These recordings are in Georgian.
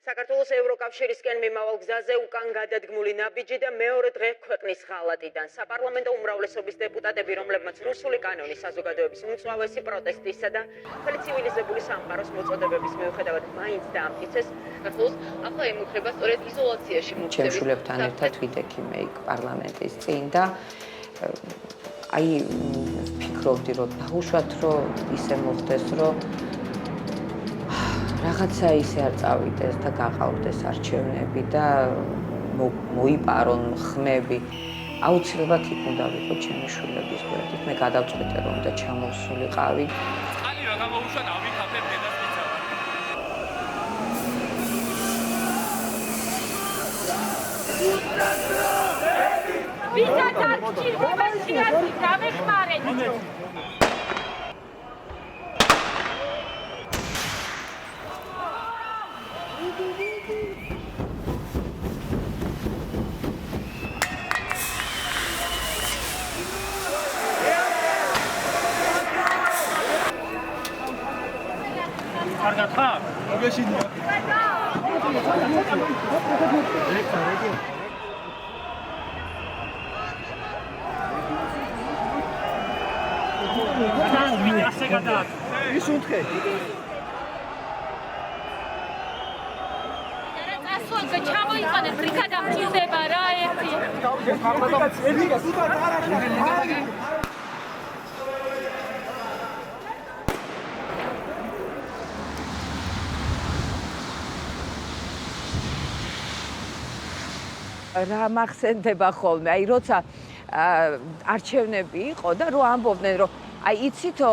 საქართველოს ევროკავშირისკენ მიმავალ გზაზე უკან გადადგმული ნაბიჯი და მეორე დღე ქვეყნის ღალატიდან. საპარლამენტო უმრავლესობის დეპუტატები, რომლებმაც რუსული კანონი საზოგადოების უმწვავესი პროტესტისა და მთელი ცივილიზებული სამყაროს მოწოდებების მიუხედავად მაინც დაამტკიცეს, საქართველოს ახლა ემუქრება სწორედ იზოლაციაში მოქცევი. ჩემშულებთან ერთად ვიდექი მე იქ პარლამენტის წინ და აი ვფიქრობდი, რომ დაუშვათ, რომ ისე მოხდეს, რომ რაღაცა ისე არ წავიდეს და გაყავდეს არჩევნები და მოიპარონ ხმები. აუცილებლად იქ უნდა ვიყო ჩემი შვილების გვერდით. მე გადავწყვეტე, რომ და ჩამოვსულიყავი. წყალი რა გამოუშვა დავიქაფებ დედას მიცავა. ვისაც არ გჭირდება სიასი გამეხმარეთ. კარგად ხარ? მოგეშინია. ასე გადააკ. ის უთხრე. წასულზე ჩამოიყანე ბრიგადა მჭირდება რა ერთი. რა მახსენდება ხოლმე, აი როცა არჩევნები იყო და რო ამბობდნენ, რომ აი იცითო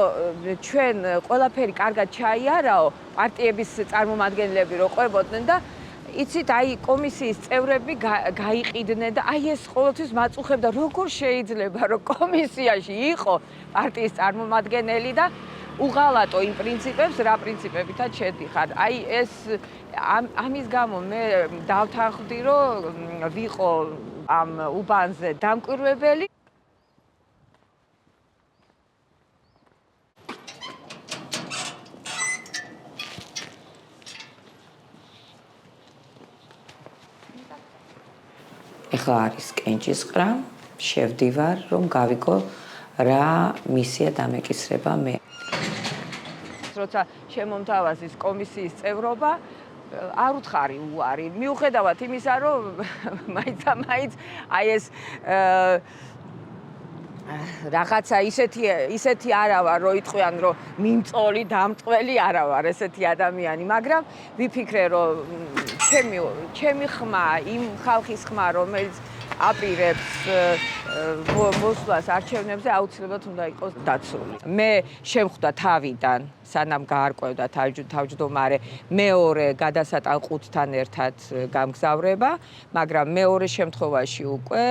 ჩვენ ყველაფერი კარგად ჩაიარაო, პარტიების წარმომადგენლები რო ყვებოდნენ და იცით აი კომისიის წევრები გაიყიდნენ და აი ეს ყოველთვის მაწუხებდა, როგორ შეიძლება რომ კომისიაში იყო პარტიის წარმომადგენელი და უღალატო იმ პრინციპებს, რა პრინციპებითაც შედიხარ. აი ეს ამის გამო მე დავთანხმდი, რომ ვიყო ამ უბანზე დამკვირვებელი. ეხლა არის კენჭისყრა, შევდივარ, რომ გავიგო რა მისია დამეკისრება მე. როცა შემომთავაზეს კომისიის წევრობა, არ უთხარი უარი. მიუხედავად იმისა, რომ მაინც აი ეს რაღაცა ისეთი არა ვარ, რომ იტყვიან, რომ მიმწოლი, დამტყველი არა ვარ ესეთი ადამიანი, მაგრამ ვიფიქრე, რომ ჩემი ხმა, იმ ხალხის ხმა, რომელიც აპირებს მოსვლას არჩევნებზე, აუცილებლად უნდა იყოს დაცული. მე შემხვდა თავიდან, სანამ გაარკვევდა თავმჯდომარე, მეორე გადასატან ყუთთან ერთად გამგზავრება, მაგრამ მეორე შემთხვევაში უკვე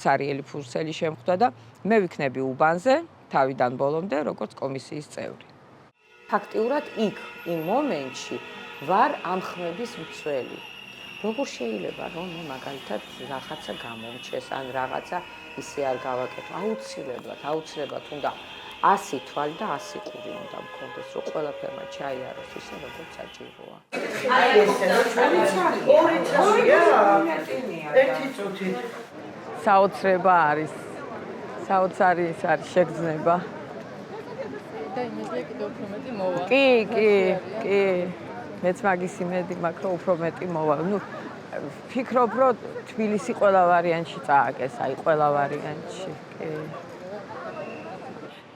ცარიელი ფურცელი შემხვდა და მე ვიქნები უბანზე თავიდან ბოლომდე, როგორც კომისიის წევრი. ფაქტიურად იქ, იმ მომენტში ვარ ამ ხმების მცველი. როგორ შეიძლება რომ მაგალითად რაღაცა გამომჩეს ან რაღაცა ისე არ გავაკეთო? აუცილებლად უნდა 100 თვალი და 100 ყური უნდა მქონდეს, რომ ყველაფერმა ჩაიაროს ისე, როგორც საჭიროა. აი ესე ორი წუთია, ერთი წუთი. საოცრება არის. საოცარი ის არის შეგრძნება. და იმედია კიდევ უფრო მეტი მოვა. კი. მეც მაგის იმედი მაქვს, რომ უფრო მეტი მოვა. ნუ ვფიქრობ, რომ თბილისი ყველა ვარიანტში წააგეს, აი ყველა ვარიანტში. კი.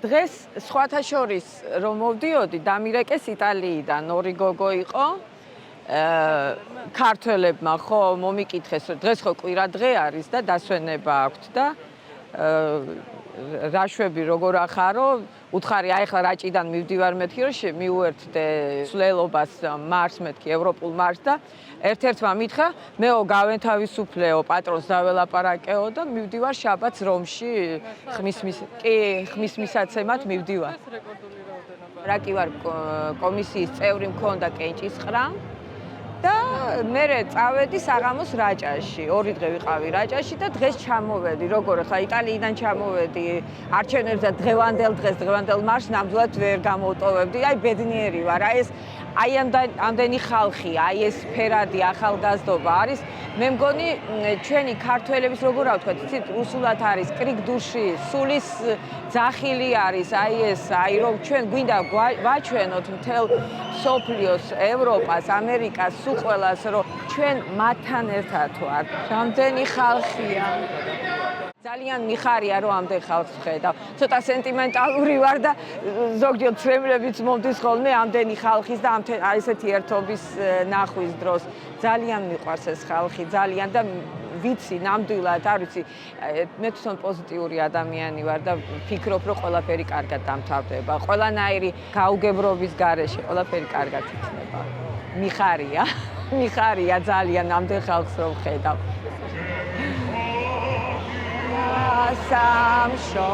დღეს სხვათა შორის რომ მოვდიოდი, დამირეკეს იტალიიდან ორი გოგო იყო. ქართველებმა ხო მომიკითხეს, რომ დღეს ხო კვირა დღე არის და დასვენება აქვთ და რაშვები როგორ ახარო, უთხარი აი ხლა რაჭიდან მივდივარ მეთქი, რომ მიუერთდე სვლელობას მარს მეთქი, ევროპულ მარს და ერთ-ერთმა მითხრა, მეო გავენთავისუფლეო, პატრონს დაველაპარაკეო და მივდივარ შაბათს რომში ხმის მისაცემად მივდივარ. რა კი ვარ კომისიის წევრი მქონდა კენჭისყრა და მე წავედი საღამოს რაჭაში, 2 დღე ვიყავი რაჭაში და დღეს ჩამოვედი, როგორ ხა იტალიიდან ჩამოვედი, არჩევნებზე დღევანდელ მარშს ნამდვილად ვერ გამოვტოვებდი, აი ბედნიერი ვარ, აი ეს აი ამდენი ხალხი, აი ეს ფერადი ახალგაზრდობა არის, მე მგონი ჩვენი ქართველების როგორ ავთქვათ, იცით, რუსულად არის კრიკ-დუში, სულის ძახილი არის, აი ეს, აი რომ ჩვენ გვინდა ვაჩვენოთ მთელ მსოფლიოს, ევროპას, ამერიკას, სულ ყველას, რომ ჩვენ მათთან ერთად ვართ. რამდენი ხალხია. ძალიან მიხარია რომ ამდენ ხალხს ვხედავ. ცოტა სენტიმენტალური ვარ და ზოგჯერ ცრემლებიც მომდის ხოლმე ამდენი ხალხის და ესეთი ერთობის ნახვის დროს. ძალიან მიყვარს ეს ხალხი, ძალიან და ვიცი ნამდვილად, არ ვიცი, მე თვითონ პოზიტიური ადამიანი ვარ და ვფიქრობ, რომ ყველაფერი კარგად დამთავრდება. ყველანაირი გაუგებრობის გარეშე ყველაფერი კარგად იქნება. მიხარია ძალიან ამდენ ხალხს რომ ვხედავ. სამშობლო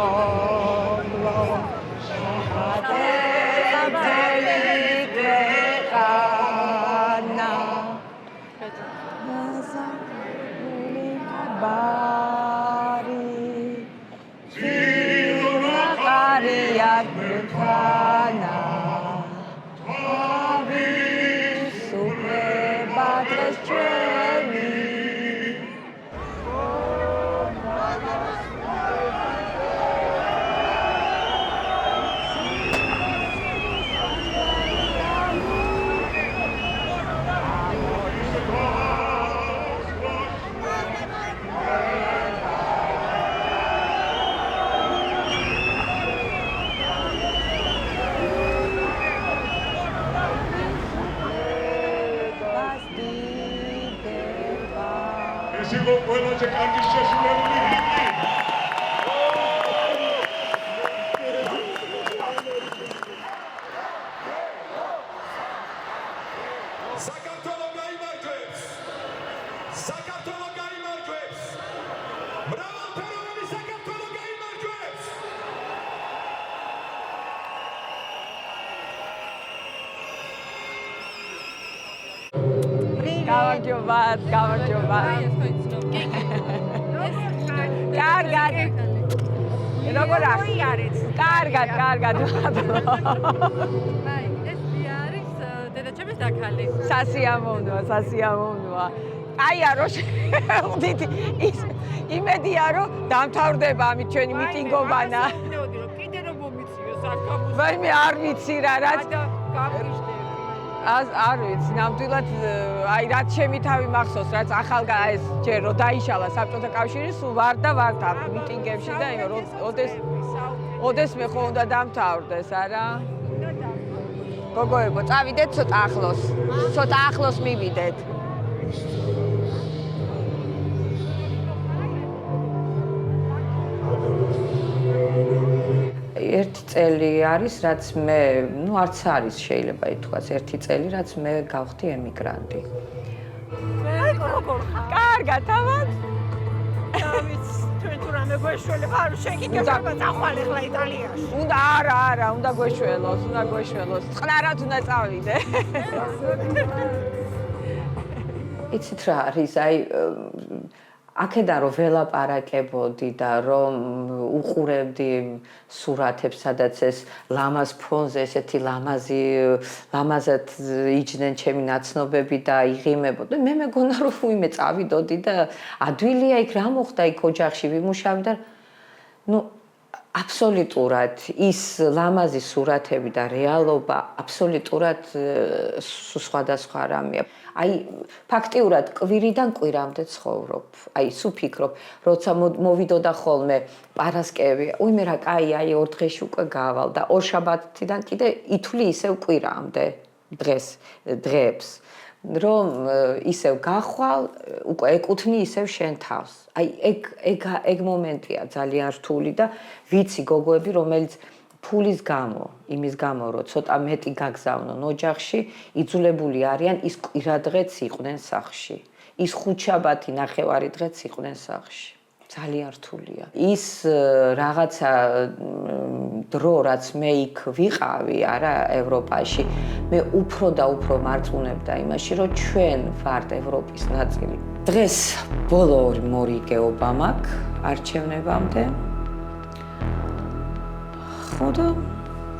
გამარჯობა. კარგად. როგორ არის? კარგად. აი, ეს არის დედაჩემის დაქალი. სასიამოვნოა. აია რო შევდით ის იმედია რომ დამთავრდება ამით ჩვენი მიტინგობანა. კიდე რომ მომიციო საკამოს. მე არ ვიცი რა რაც გამიშდები. არ ვიცი, ნამდვილად აი რაც ჩემი თავი მახსოვს, რაც ახალ ეს ჯერ რო დაიშალა საბჭოთა კავშირი, სულ ვარ ამ მიტინგებში და ოდეს მე ხო უნდა დამთავრდეს, არა? გოგოებო, წავიდეთ ცოტა ახლოს მივიდეთ. ერთი წელი არის, რაც მე, არც არის შეიძლება ითქვას, ერთი წელი, რაც მე გავხდი ემიგრანტი. კარგად, თავად? დავით, თქვენ თუ რამე გვეშველება, არ შეგიძლიათ წახვალ ახლა იტალიაში. არა, უნდა გვეშველოს. წყნარად უნდა წავიდე. იცით რა არის, აი აქედან რომ ველაპარაკებოდი და რომ უყურებდი სურათებს, სადაც ეს ლამაზ ფონზე ესეთი ლამაზად იჯდნენ ჩემი ნაცნობები და იღიმებოდი. მე მეგონა რომ ვიმე წავიდოდი და ადვილია იქ რა მოხდა იქ ოჯახში ვიმუშავდი და აბსოლუტურად ის ლამაზი სურათები და რეალობა აბსოლუტურად სხვადასხვა რამეა. აი ფაქტიურად კვირიდან კვირამდე ცხოვრობ. აი სულ ფიქრობ, როცა მოვიდოდა ხოლმე პარასკევი, უიმე რა კაი, აი 4 დღეში უკვე გავალ და ორშაბათიდან კიდე ითვლი ისევ კვირამდე დღეებს. რომ ისევ გახვალ, უკვე ეკუთვნი ისევ შენ თავს. აი ეგ მომენტია ძალიან რთული და ვიცი გოგოები, რომელიც ფულის გამო, იმის გამო, რომ ცოტა მეტი გაგზავნონ ოჯახში, იძულებული არიან ის კვირადღეც იყვნენ სახლში. ის ხუთშაბათი ნახევარი დღეც იყვნენ სახლში. ძალიან რთულია. ის რაღაცა დრო, რაც მე იქ ვიყავი, არა ევროპაში, მე უფრო და უფრო მარწმუნებდა იმაში, რომ ჩვენ ვართ ევროპის ნაწილი. დღეს ბოლო მორიგეობა მაქვს არჩევნებამდე. ხო და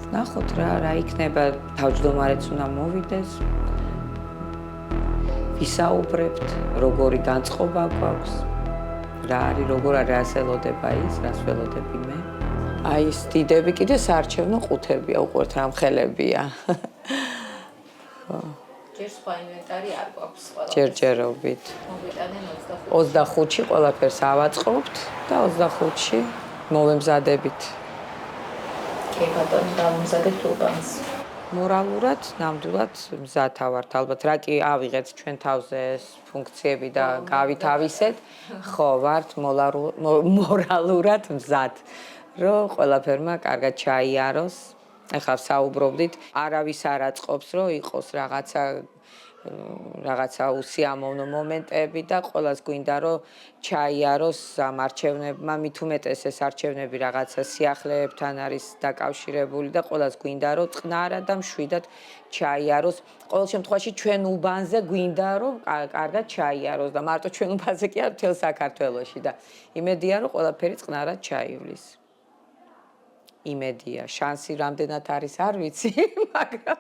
ნახოთ რა იქნება, თავმჯდომარეც უნდა მოვიდეს. ვისაუბრებთ, როგორი განწყობა გვაქვს. რა არის, როგორ არის ასელოდება ის, რას ველოდები მე. აი ეს დიდები კიდე საარჩევნო ყუთებია, უყურეთ რა მხელებია. ხო. ჯერ სხვა ინვენტარი არ გვაქვს ყველა. ჯერჯერობით. მოვიტანენ 25-ში ყველაფერს ავაწყობთ და 25-ში მოვემზადებით. კი ბატონო, დავამზადებთ უბანს. მორალურად, ნამდვილად მზათავართ. ალბათ რა კი ავიღეთ ჩვენ თავზე ეს ფუნქციები და გავითავისეთ, ხო, ვართ მორალურად მზად, რომ ყველაფერმა კარგად ჩაიაროს. ეხლა საუბრობდით, არავის არ აწყობს, რომ იყოს რაღაცა უსიამოვნო მომენტები და ყველას გვინდა რომ ჩაიაროს ამ არჩევნებმა, მით უმეტეს ეს არჩევნები რაღაცა სიახლეებთან არის დაკავშირებული და ყველას გვინდა რომ წყნარად და მშვიდად ჩაიაროს. ყოველ შემთხვევაში ჩვენ უბანზე გვინდა რომ კარგად ჩაიაროს და მარტო ჩვენ უბანზე კი არა მთელ საქართველოში და იმედია რომ ყველაფერი წყნარად ჩაივლის. იმედია, შანსი რამდენად არის არ ვიცი, მაგრამ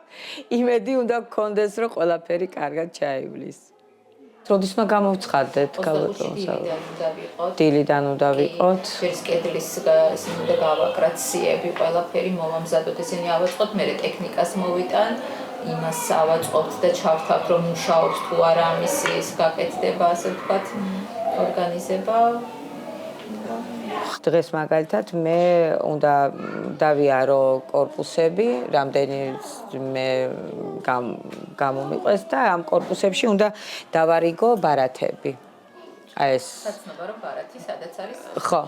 იმედი უნდა გქონდეს, რომ ყველაფერი კარგად ჩაივლის. როდისმა გამოვცხადეთ, დილიდან უნდა ვიყოთ. ეს კედლის უნდა გავაკრათ სიები, ყველაფერი მოვამზადოთ, ესენი ავაწყოთ, მე ტექნიკას მოვიტან, იმას ავაწყობთ და ჩავთავთ, რომ მუშაობს თუ არა ამის ის გაკეთდება, ასე ვთქვათ, ორგანიზება. დღეს მაგალითად მე უნდა დავიარო კორპუსები, რამდენი მე გამომიყვეს და ამ კორპუსებში უნდა დავარიგო ბარათები. აი ეს საცნობა რომ ბარათი სადაც არის? ხო,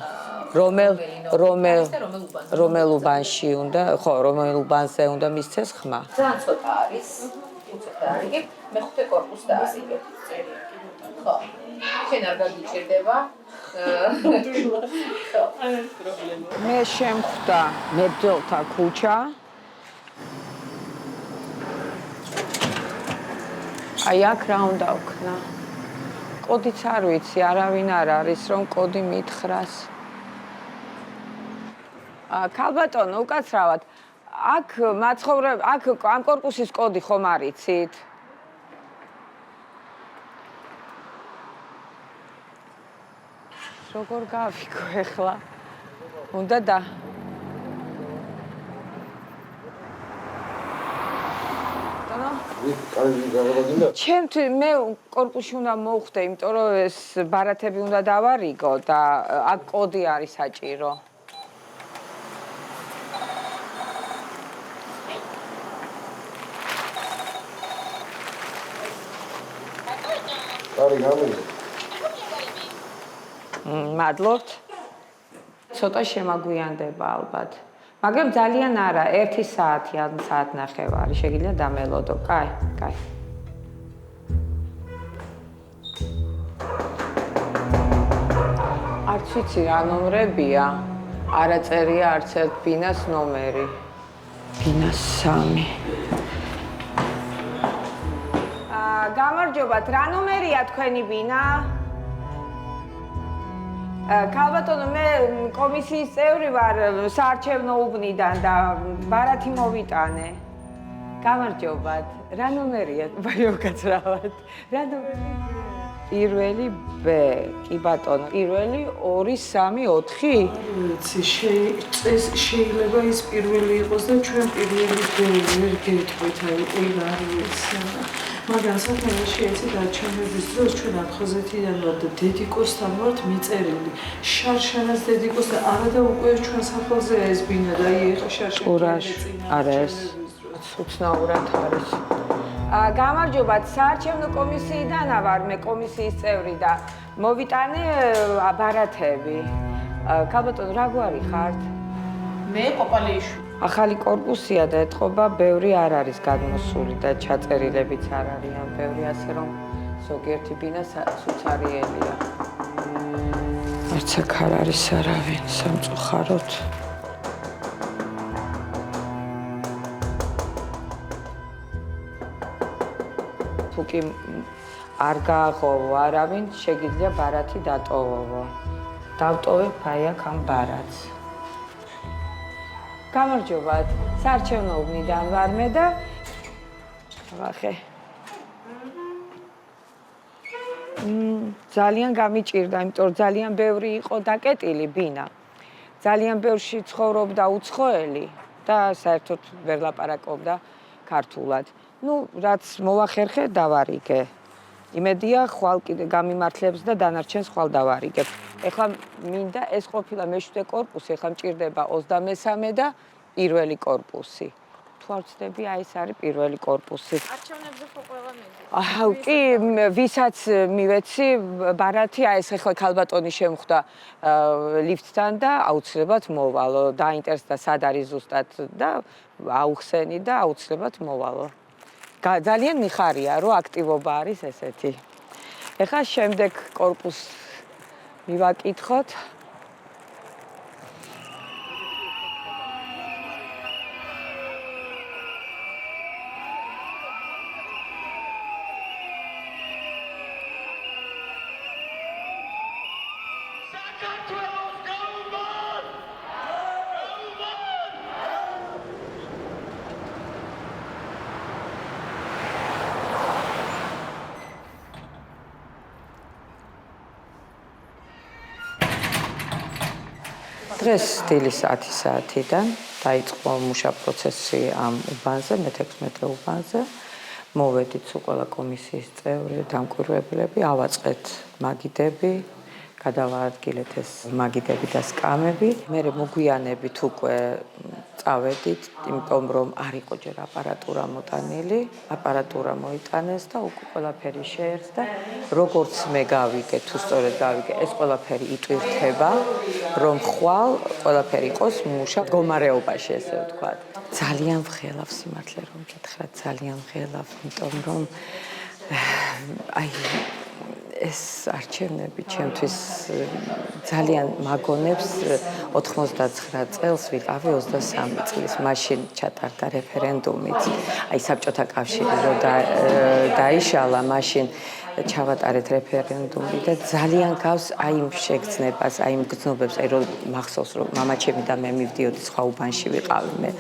რომელ უბანში უნდა, ხო, რომელ უბანზე უნდა მისცეს ხმა. ძალიან ცოტა არის, უცოტა არის. მეხუთე კორპუსს დაასწრებ. ხო. შენ არ გაგიჭირდება? მე შემხვდა მებრძოლთა ქუჩა. აი აქ რა უნდა ვქნა? კოდიც არ ვიცი, არავინ არ არის, რომ კოდი მითხრას. ქალბატონო, უკაცრავად, აქ მაცხოვრებ, აქ ამ კორპუსის კოდი ხომ არიცით? როგორ გავიქო ახლა? უნდა და ჩემთვის მე კორპუსში უნდა მოვხვდე, იმიტომ რომ ეს ბარათები უნდა დავარიგო და აქ კოდი არის საჭირო. არი გამიგე. მადლობთ. ცოტა შემაგვიანდება ალბათ. მაგრამ ძალიან არა, 1 საათი ან საათნახევარი შეგიძლია დამელოდო. კაი, კაი. არც ვიცი რა ნომრებია. არა წერია არც ერთ ბინას ნომერი. ბინას 3. გამარჯობათ, რა ნომერია თქვენი ბინა? ქალბატონო, მე კომისიის წევრი ვარ საარჩევნო უბნიდან და ბარათი მოვიტანე. გამარჯობათ. რა ნომერია? ბაიო გაცრავად. რა ნომერია? პირველი B, კი ბატონო. პირველი 2 3 4. ვიცი, შეიძლება ის პირველი იყოს და ჩვენ პირველი ვერ გეტყვით, აი ყველა არ ვიცი. მაგრამ საქმეში ეცი დარჩენების დროს ჩვენ აფხაზეთიდან ვართ და დედიკოსთან ვართ მიწერილი. შარშანას დედიკოს და არა და უკვე ჩვენ სახელზე ეს ბინა და აი ეხა შარშანას არა ეს უცნაურად არის. გამარჯობათ, საარჩევნო კომისიიდან ვარ მე კომისიის წევრი და მოვიტანე ბარათები. ქალბატონო, რა გვარი ხართ? მე ყოფალიშვილი. ახალი კორპუსია და ეთყობა ბევრი არ არის გადმოსული და ჩაწერილებიც არ არიან ბევრი, ასე რომ ზოგიერთი ბინა სუცარიელია. არც აქ არ არის არავინ სამწუხაროდ. თუ კი არ გააღვოვო არავინ, შეგიძლია ბარათი დატოვო. დავტოვებ აი აქ ამ ბარათს. გამარჯობათ. საარჩევნო უბნიდან ვარ მე და ვახე. ძალიან გამიჭირდა, იმიტომ რომ ძალიან ბევრი იყო დაკეტილი ბინა. ძალიან ბევრში ცხოვრობდა უცხოელი და საერთოდ ვერ ლაპარაკობდა ქართულად. ნუ რაც მოვახერხე, დავარიგე. იმედია ხვალ კიდე გამიმართლებს და დანარჩენს ხვალ დავარიგებ. ეხლა მინდა ეს ყოფილა მე-7 კორპუსი, ეხლა მჭირდება 23 და პირველი კორპუსი. თუ არ ვცდები, აი ეს არის პირველი კორპუსი. არჩევნებზე ხო ყველა მიდის? კი, ვისაც მივეცი, ბარათი, აი ეს ეხლა ქალბატონი შემხვდა ლიფტთან და აუცილებლად მოვალო. დაინტერესდა სად არის ზუსტად და აუხსენი და აუცილებლად მოვალო. ძალიან მიხარია, რომ აქტივობა არის ესეთი. ეხლა შემდეგ კორპუსს მივაკითხოთ. დღეს დილის 10 საათიდან დაიწყო მუშა პროცესი ამ უბანზე, მე-16 უბანზე. მოვედით სულ ყველა კომისიის წევრი, დამკვირვებლები, ავაწყეთ მაგიდები, გადავაადგილეთ ეს მაგიდები და სკამები. მე მოგვიანებით უკვე წავედით, იმიტომ რომ არ იყო ჯერ აპარატურა მოტანილი, აპარატურა მოიტანეს და უკვე ყველაფერი შეერთდა. როგორც მე გავიგე, თუ სწორედ გავიგე, ეს ყველაფერი იტვირთება, რომ ხვალ ყველაფერი იყოს მუშა მდგომარეობაში, ესე ვთქვათ. ძალიან ვღელავ სიმართლე რომ გითხრათ, ძალიან ვღელავ, იმიტომ რომ აი ეს არჩევნები ჩემთვის ძალიან მაგონებს 99 წელს ვიყავი 23 წლის მაშინ ჩატარდა რეფერენდუმით აი საბჭოთა კავშირი რო დაიშალა მაშინ ჩავატარეთ რეფერენდუმი და ძალიან გავს აი იმ შეგრძნებას, აი იმ გრძნობებს, აი რომ მახსოვს რომ მამაჩემი და მე მივდიოდი სხვა უბანში ვიყავი მე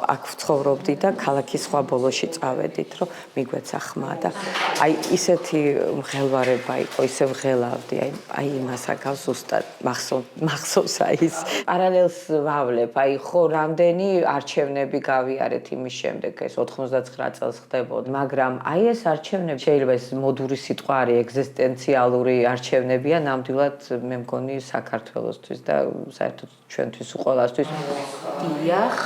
აქ ვცხოვრობდი და ქალაქის სხვა ბოლოში წავედით რომ მიგვეცა ხმა და აი ისეთი მღელვარება იყო, ისე ვღელავდი, აი იმას აკავს ზუსტად მახსოვს აი ის პარალელს ვავლებ, აი ხო რამდენი არჩევნები გავიარეთ იმის შემდეგ ეს 99 წელს ხდებოდა, მაგრამ აი ეს არჩევნები შეიძლება ეს მოდური სიტყვა არის ეგზისტენციალური არჩევნებია ნამდვილად მე მგონი საქართველოსთვის და საერთოდ ჩვენთვის ყველასთვის. დიახ.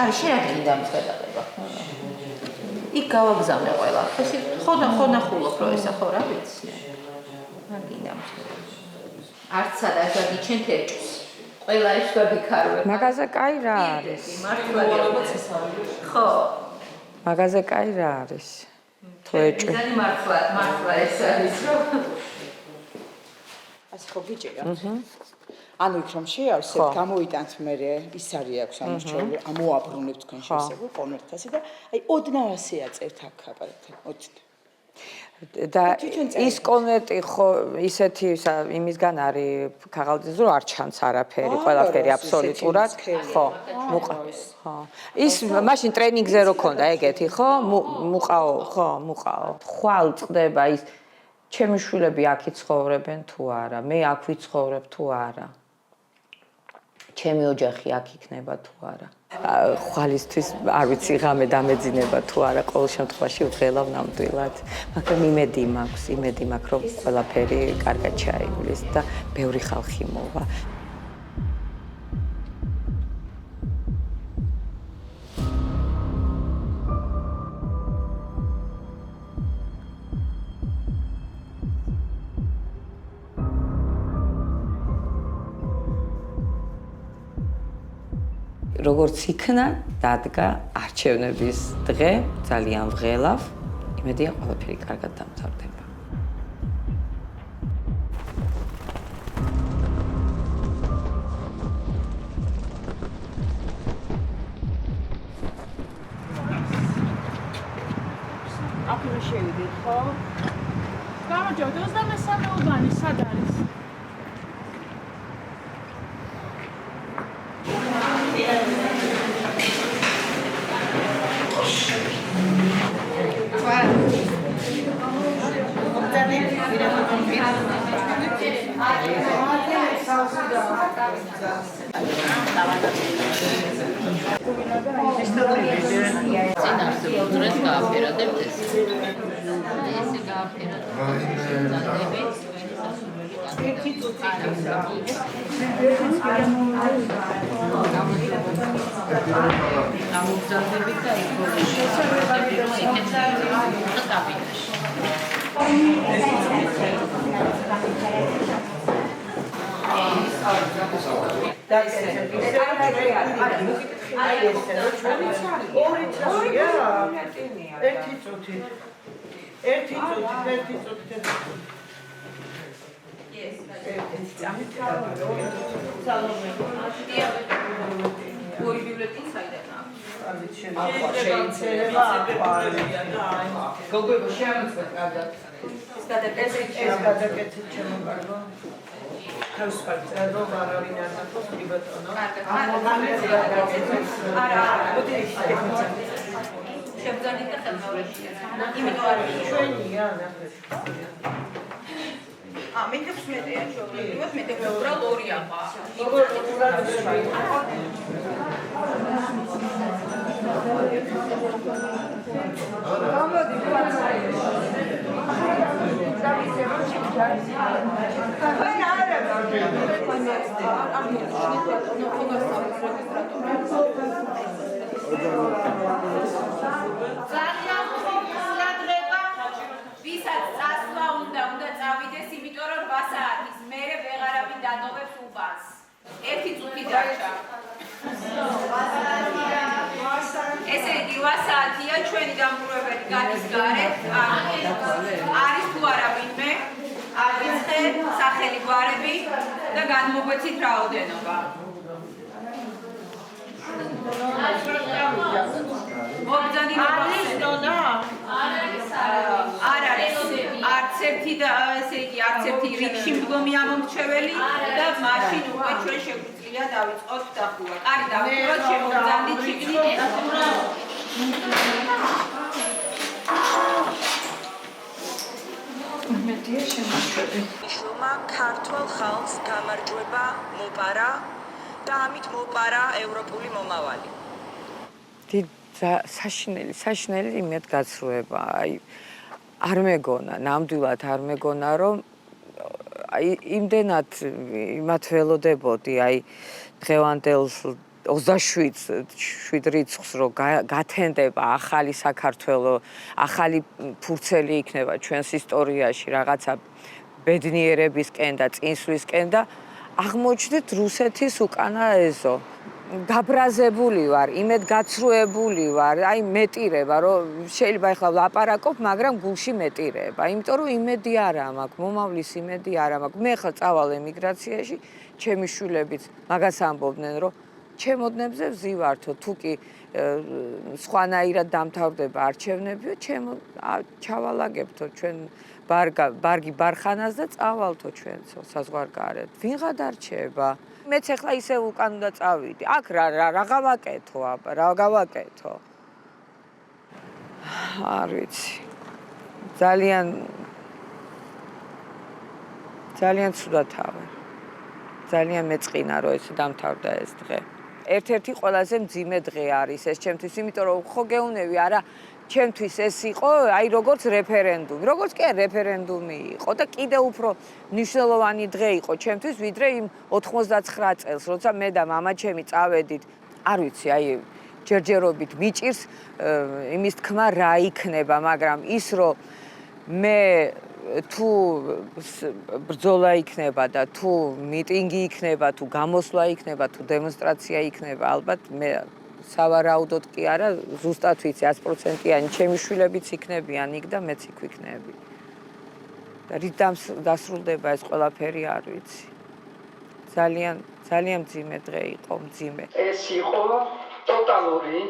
არ შეიძლება დამწედალება. იქ გავაგზავნე ყველა. ეს ხო ნახულობ რომ ესა ხო რა ვიცი. არ გინდა. არც სადაც გიჩენთ ეჭვს. ყველა ის ვაბიქარებ. მაგაზე კაი რა არის? მართლაც ეს არის. ხო. მაგაზე კაი რა არის? თუ ეჭვი. ძალიან მართლა ეს არის რომ ასე ხო გიჭირა. ანუ იქ რომ შეავსებ, გამოიტანთ მე ის არის აქვს ამორჩეული, ამოაბრუნებთ თქვენ შესაძლო კონვერტაცია და აი ოდნავ ასე აწევთ აქ აპარატი, ოდნავ. და ის კონვერტი ხო ისეთი იმისგან არის ქაღალდის რომ არ ჩანს არაფერი, ყველაფერი აბსოლუტურად, ხო, მუყავს. ხო. ის მაშინ ტრენინგზე რო ქონდა ეგეთი, ხო? მუყაო, ხო, მუყაო. ხვალ წდება ის ჩემი შვილები აქ იცხოვრებენ თუ არა, მე აქ ვიცხოვრებ თუ არა. ჩემი ოჯახი აქ იქნება თუ არა. ხვალისთვის არ ვიცი ღამე დამეძინება თუ არა, ყოველ შემთხვევაში ვღელავ ნამდვილად. მაგრამ იმედი მაქვს, რომ ყველაფერი კარგად ჩაივლის და ბევრი ხალხი მოვა. როგორც იქნა, დადგა არჩევნების დღე, ძალიან ვღელავ, იმედია ყველაფერი კარგად დამთავრდება. აფრიკა შევიდეთ, ხო? გამარჯობა, 23 უბანი სად არის? წინასწარ უძრეს გააფერადებთ ეს. ესე გააფერადებთ. ერთი წუთი გამოგზავნებით და ვისაც წასვლა უნდა წავიდეს, იმიტომ რომ 8 საათის მერე ვეღარავინ დადოვებს უბანს. 1 წუთი დარჩა. ესე იგი 8 საათია, ჩვენი დამკვირვებელი გადის გარეთ, არის თუ არა ვინმე, აღიცხე სახელი გვარები და განმოგვეცით რაოდენობა. არის ნონა? არ არის. არც ერთი და ესე იგი არც ერთი რიგში მდგომი ამომრჩეველი და მაშინ უკვე ჩვენ შეგვიძლია დავიწყოთ დახურვა. კარი დავიწყოთ, შემოგზავნით შიგნით. მედია შემოშვები. შუმა ქართულ ხალხს გამარჯვება მოპარა და ამით მოპარა ევროპული მომავალი. საშინელი იმედ გაცრუება. აი არ მეგონა, ნამდვილად არ მეგონა, რომ აი იმდენად იმათ ველოდებოდი, აი დღევანდელ 27 რიცხვს, რომ გათენდება ახალი საქართველო, ახალი ფურცელი იქნება ჩვენს ისტორიაში, რაღაცა ბედნიერებისკენ და წინსვლისკენ და აღმოჩნდით რუსეთის უკანა ეზო. გაბრაზებული ვარ, იმედ გაცრუებული ვარ, აი მეტირება, რომ შეიძლება ახლა ვლაპარაკობ, მაგრამ გულში მეტირება, იმიტომ რომ იმედი არა მაქვს, მომავლის იმედი არა მაქვს. მე ხა წავალ ემიგრაციაში, ჩემი შვილებიც მაგას ამბობდნენ, რომ ჩემოდნებზე ვზივართო, თუ კი სხვანაირად დამთავრდება არჩევნები, ჩავალაგებთო ჩვენ ბარგი ბარხანას და წავალთო ჩვენ საზღვარგარეთ. ვიღა დარჩება? მეც ახლა ისევ უკან უნდა წავიდი. აქ რა გავაკეთო, რა გავაკეთო? არ ვიცი. ძალიან ცუდად ავარ. ძალიან მეწყინა რომ ეს დამთავრდა ეს დღე. ერთ-ერთი ყველაზე მძიმე დღე არის ეს ჩემთვის, იმიტომ რომ ხო გეუნები არა ჩემთვის ეს იყო, აი როგორც რეფერენდუმი. როგორც კი რეფერენდუმი იყო და კიდევ უფრო მნიშვნელოვანი დღე იყო ჩემთვის, ვიდრე იმ 99 წელს, როცა მე და მამა ჩემი წავედით, არ ვიცი, აი ჯერჯერობით მიჭირს იმის თქმა რა იქნება, მაგრამ ის რომ მე თუ ბრძოლა იქნება და თუ მიტინგი იქნება, თუ გამოსვლა იქნება, თუ დემონსტრაცია იქნება, ალბათ მე სავარაუდოდ კი არა, ზუსტად ვიცი 100%-იანი ჩემი შვილებიც იქნებიან იქ და მეც იქ ვიქნები. და რით დასრულდება ეს ყველაფერი არ ვიცი. ძალიან მძიმე დღე იყო, მძიმე. ეს იყო ტოტალური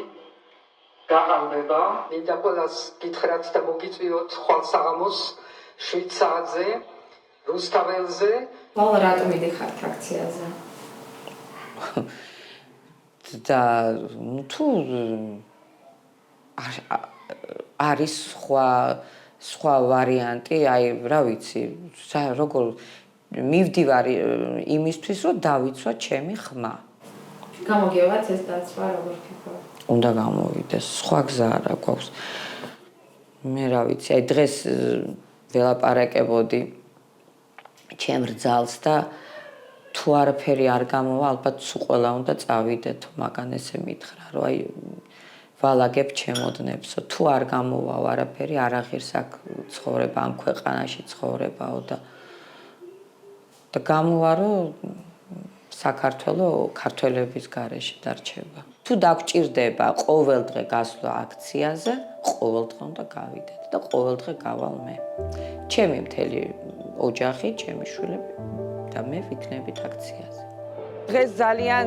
გაყალბება. მინდა ყველას გითხრათ და მოგიწვიოთ ხვალ საღამოს 7 საათზე რუსთაველზე. ვალა რატომ მიდიხართ აქციაზე? და თუ არის სხვა ვარიანტი, აი რა ვიცი, როგორ მივდივარ იმისთვის, რომ დავიცვა ჩემი ხმა. გამოგევათ ეს დაცვა როგორ ფიქრობ? უნდა გამოვიდეს, სხვა გზა არ აქვს. მე რა ვიცი, აი დღეს ველაპარაკებოდი ჩემ რძალს და თუ არაფერი არ გამოვა, ალბათ სულ ყველა უნდა წავიდეთ, მაგან ესე მითხრა, რომ აი ვალაგებ ჩემოდნებსო, თუ არ გამოვა არაფერი, არ აღირს აქ ცხოვრება, ამ ქვეყანაში ცხოვრებაო და გამოვა, რომ საქართველოს ქართველების გარეშე დარჩება. თუ დაგჭირდება ყოველ დღე გასვლა აქციაზე, ყოველ დღე უნდა გავიდეთ და ყოველ დღე გავალ მე. ჩემი მთელი ოჯახი, ჩემი შვილები და მე ვიქნებით აქციაზე. დღეს ძალიან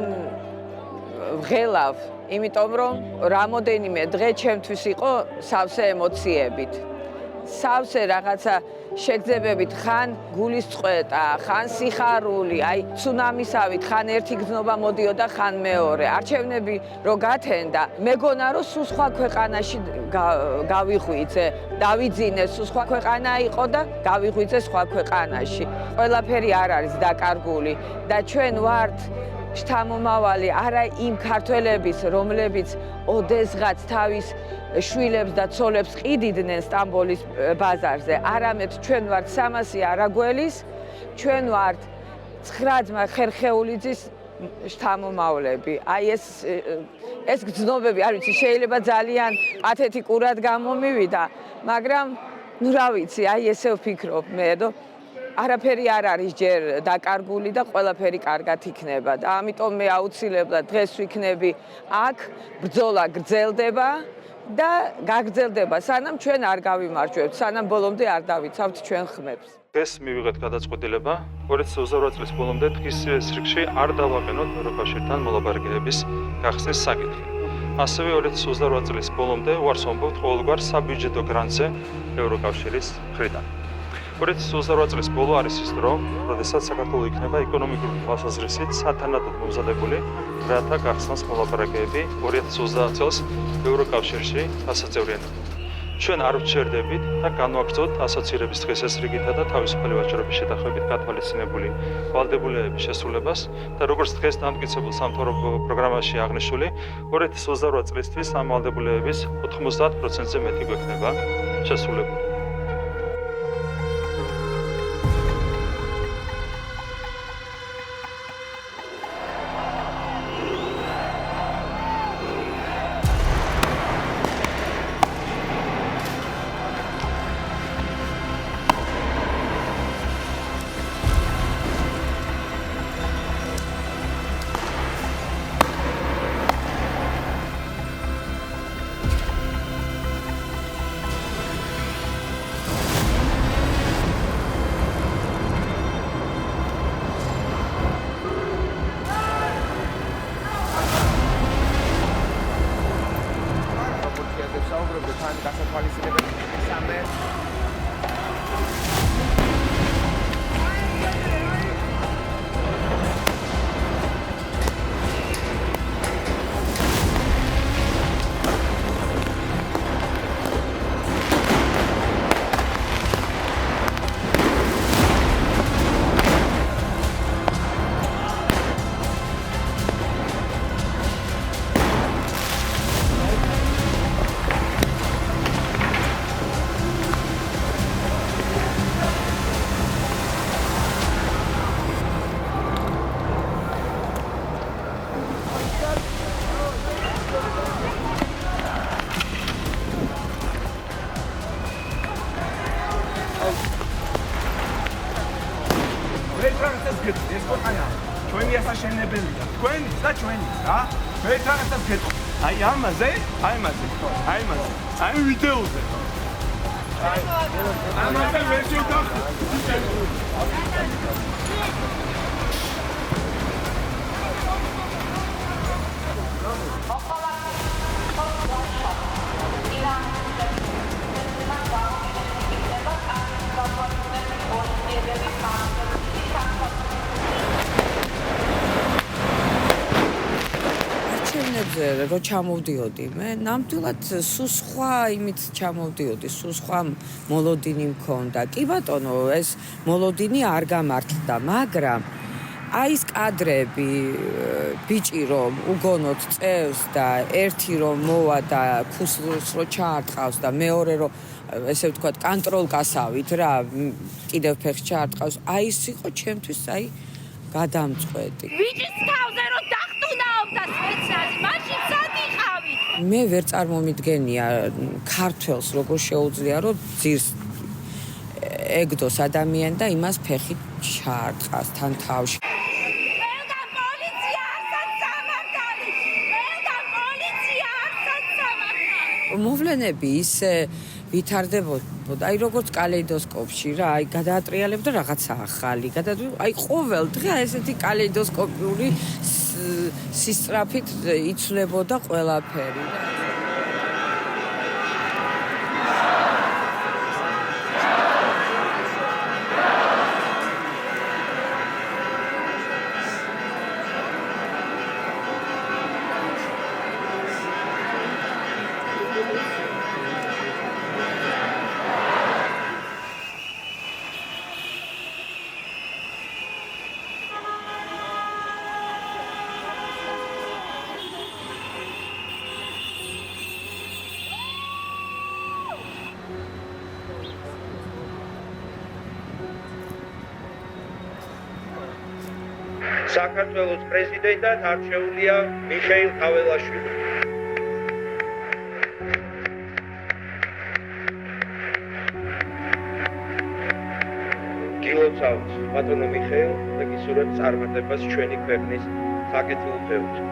ვღელავ, იმიტომ რომ რამოდენიმე დღე ჩემთვის იყო სავსე ემოციებით. სავსე რაღაცა შეგრძნებებით, ხან გულის წყვეტა, ხან სიხარული, აი ცუნამისავით, ხან ერთი გზნობა მოდიოდა, ხან მეორე. არჩევნები რო გათენდა, მეგონა რომ სულ სხვა ქვეყანაში გავიღვიძე, დავიძინე, სულ სხვა ქვეყანა იყო და გავიღვიძე სხვა ქვეყანაში. ყველაფერი არ არის დაკარგული და ჩვენ ვართ შთამომავალი არა იმ ქართველების, რომლებიც ოდესღაც თავის შვილებს და ცოლებს ყიდიდნენ სტამბოლის ბაზარზე. არამედ ჩვენ ვართ სამასი არაგველის, ჩვენ ვართ 9 ძმა ხერხეულიძის შთამომავლები. აი ეს გრძნობები, არ ვიცი, შეიძლება ძალიან პათეტიკურად გამომივიდა, მაგრამ ნუ რა ვიცი, აი ესე ვფიქრობ მე და არაფერი არ არის ჯერ დაკარგული და ყველაფერი კარგად იქნება და ამიტომ მე აუცილებლად დღეს ვიქნები აქ, ბრძოლა გრძელდება და გაგრძელდება, სანამ ჩვენ არ გავიმარჯვებთ, სანამ ბოლომდე არ დავიცავთ ჩვენ ხმებს. დღეს მივიღეთ გადაწყვეტილება 2028 წლის ბოლომდე დღის რიგში არ დავაყენოთ ევროკავშირთან მოლაპარაკებების გახსნის საკითხი. ასევე 2028 წლის ბოლომდე უარს ვამბობთ ყოველგვარ საბიუჯეტო გრანტზე ევროკავშირის მხრიდან. 2028 წლის ბოლო არის ის დრო, როდესაც საქართველო იქნება ეკონომიკური თვალსაზრისით სათანადოდ მომზადებული, რათა გახსნას მოლაპარაკებები 2030 წელს ევროკავშირში ასაწევრიანებად. ჩვენ არ ვჩერდებით და განვაგრძოთ ასოცირების დღის ეს რიგითა და თავისუფალი ვაჭრობის შეთანხმებით გათვალისწინებული ვალდებულებების შესრულებას და როგორც დღეს დამტკიცებულ სამთავრობო პროგრამაში აღნიშნული, 2028 წლისთვის ამ ვალდებულებების 90%-ზე მეტი გვექნება შესრულებული. რო ჩამოვდიოდი მე ნამდვილად სულ სხვა იმით ჩამოვდიოდი, სულ სხვა მოლოდინი მქონდა. კი ბატონო, ეს მოლოდინი არ გამართლდა, მაგრამ აი ეს კადრები, ბიჭი რომ უგონოდ წევს და ერთი რომ მოვა და ქუსლს რო ჩაარტყავს და მეორე რომ ესე ვთქვათ კონტროლკასავით რა, კიდევ ფეხს ჩაარტყავს. აი ეს იყო ჩემთვის აი გადამწყვეტი. ბიჭის თავზე რომ დახტუნაობდა სპეციალი, მაშინ სად იყავით? მე ვერ წარმომიდგენია ქართველს როგორ შეუძლია რომ ძირს ეგდოს ადამიანი და იმას ფეხით ჩაარტყას თან თავში. მოვლენები ისე ვითარდებოდა, აი როგორც კალეიდოსკოპში რა, აი გადაატრიალებდა რაღაცა ახალი, აი ყოველ დღე ესეთი კალეიდოსკოპიური სისწრაფით იცვლებოდა ყველაფერი. საქართველოს პრეზიდენტად არჩეულია მიხეილ ყაველაშვილი. გილოცავთ ბატონო მიხეილ და გისურვებთ წარმატებას ჩვენი ქვეყნის საკეთილ ფეხბურთში.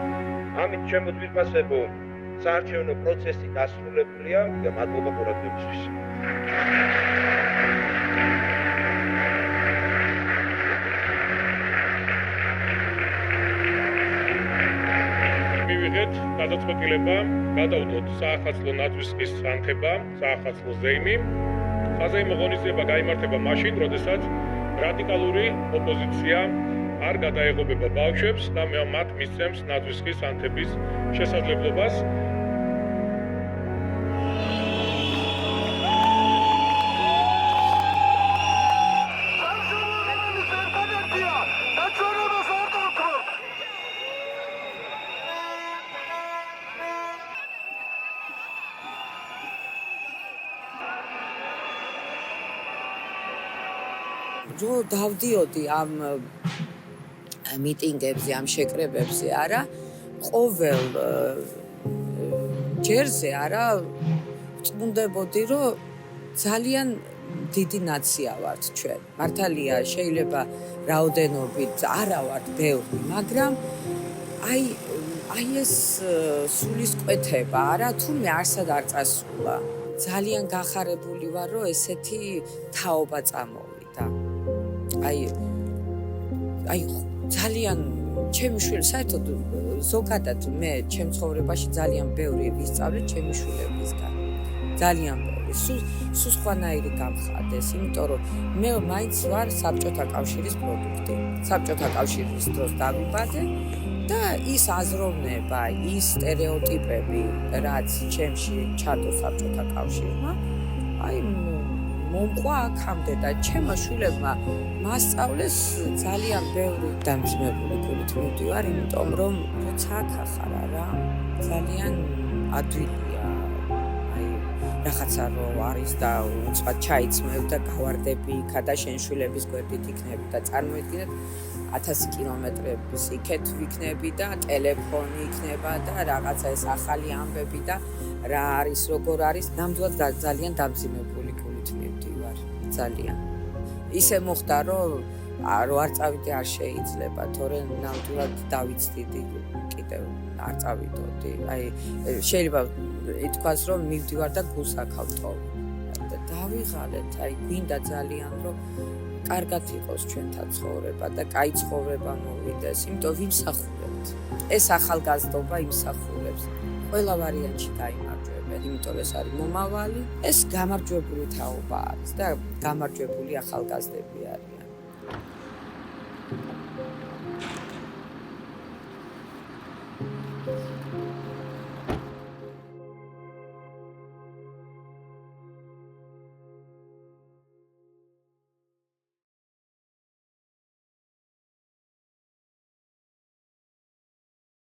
ამით ჩემო თვითმფრინავებო საარჩევნო პროცესი დასრულებულია და მადლობა ყურადღებისთვის. მივიღეთ გადაწყვეტილება გადავდოთ საახალწლო ნაცვისყრის სანქება, საახალწლო ზეიმი. საზეიმო ღონისძიება გაიმართება მაშინ, როდესაც რადიკალური ოპოზიცია არ გადაეღობება ბავშვებს და მათ მისცემს ნაცვისყრის სანქების შესაძლებლობას. რო დავდიოდი ამ მიტინგებზე, ამ შეკრებებზე, არა, ყოველ ჯერზე არა წუნდებოდი, რომ ძალიან დიდი ნაცია ვართ ჩვენ. მართალია, შეიძლება რაოდენობით არა ვართ ბევრი, მაგრამ აი ეს სულისკვეთება, არა, თურმე არსად არ წასულა. ძალიან გახარებული ვარ, რომ ესეთი თაობა წამოვიდა. აი ძალიან ჩემი შვილი საერთოდ ზოგადად მე ჩემ ცხოვრებაში ძალიან ბევრი ვისწავლე ჩემი შვილებისგან. ძალიან ბევრი. სულ სხვანაირი გამხადეს, იმიტომ რომ მე მაინც ვარ საბჭოთა კავშირის პროდუქტი. საბჭოთა კავშირის დროს დავიბადე და ის აზროვნება, ის სტერეოტიპები, რაც ჩემში ჩადო საბჭოთა კავშირმა, აი მომყვა აქამდე და ჩემო შვილებმა მასწავლეს ძალიან ბევრი დამძიმებული გულით მივდივარ, იმიტომ რომ როცა აქ ახარ რა, ძალიან ადვილია. აი რაღაცა რო არის და უცბად ჩაიცმევ და გავარდები იქა და შენ შვილების გვერდით იქნები და წარმოიდგინეთ 1000 კილომეტრების იქეთ ვიქნები და ტელეფონი იქნება და რაღაცა ეს ახალი ამბები და რა არის, როგორ არის, ნამდვილად ძალიან დამძიმებული გულით მივდივარ, ძალიან. ისე მოხდა, რომ არ წავიდე არ შეიძლება, თორემ ნამდვილად დავიცდიდი კიდევ არ წავიდოდი. აი შეიძლება ითქვას, რომ მივდივარ და გულს აქავტო. დავიღალეთ, აი გვინდა ძალიან, რომ კარგად იყოს ჩვენთან ცხოვრება და კაი ცხოვრება მოვიდეს, იმიტომ ვიმსახურებთ. ეს ახალგაზრდობა იმსახურებს. ყველა ვარიანტში გაიმარჯვებენ, იმიტომ ეს არის მომავალი, ეს გამარჯვებული თაობა არის და გამარჯვებული ახალგაზრდები არიან.